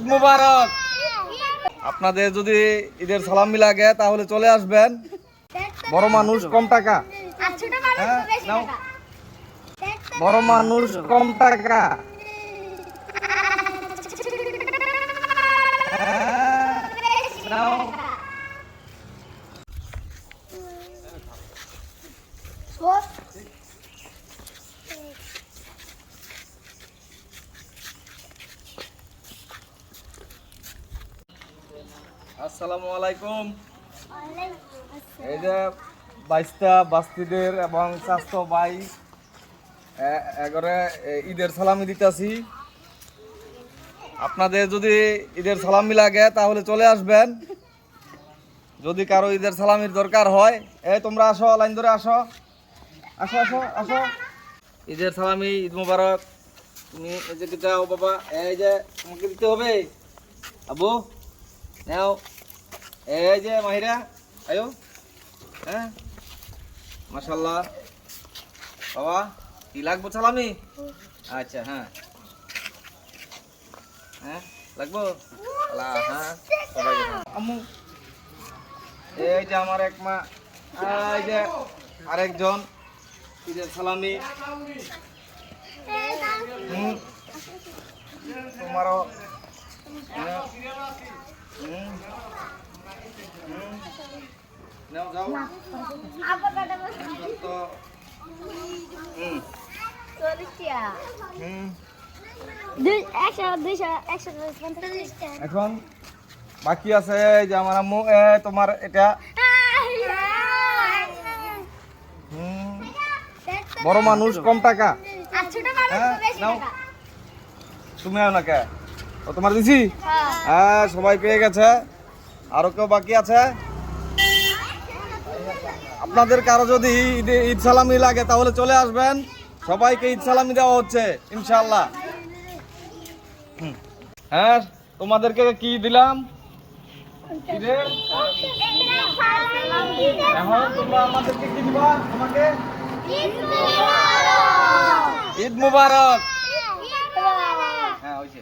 ঈদ মুবারক। আপনাদের যদি ঈদের সালামি লাগে তাহলে চলে আসবেন। বড় মানুষ কম টাকা, হ্যাঁ, নাও। বড় মানুষ কম টাকা। নাও। আসসালামু আলাইকুম। এই যে বাইশটা বাস্তিদের এবং স্বাস্থ্য ভাই এগরে ঈদের সালামি দিতেছি। আপনাদের যদি ঈদের সালামি লাগে তাহলে চলে আসবেন। যদি কারো ঈদের সালামির দরকার হয়, এই তোমরা আসো, লাইন ধরে আসো, আসো আসো আসো। ঈদের সালামি, ঈদ মুবারক। তুমি এই যে দিতে হবে বাবা, এই যে তোমাকে দিতে হবে। আবু নাও, এই যে মাহিরা, আয়ো। হ্যাঁ, মাশাল্লাহ। বাবা কি লাগবো সালামি? আচ্ছা, হ্যাঁ হ্যাঁ লাগবো। হ্যাঁ সবাই আম্মু, এই যে আমার এক মা, এই যে আরেকজন ঈদের সালামি। তোমারও নাও, যাও তো। এখন বাকি আছে এই যে আমার আম্মু, তোমার এটা বড় মানুষ কম টাকা, হ্যাঁ, নাও। তুমি আও না কে? ও তোমার দিছি, হ্যাঁ সবাই পেয়ে গেছে। আরো কেউ বাকি আছে? আপনাদের কারো যদি ঈদ সালামি লাগে তাহলে চলে আসবেন। সবাইকে ঈদ সালামি দেওয়া হচ্ছে ইনশাআল্লাহ। হ্যাঁ, তোমাদেরকে কি দিলাম? এখন তোমরা আমাদেরকে কি দিবা? আমাকে ঈদ মুবারক। হ্যাঁ, হয়েছে।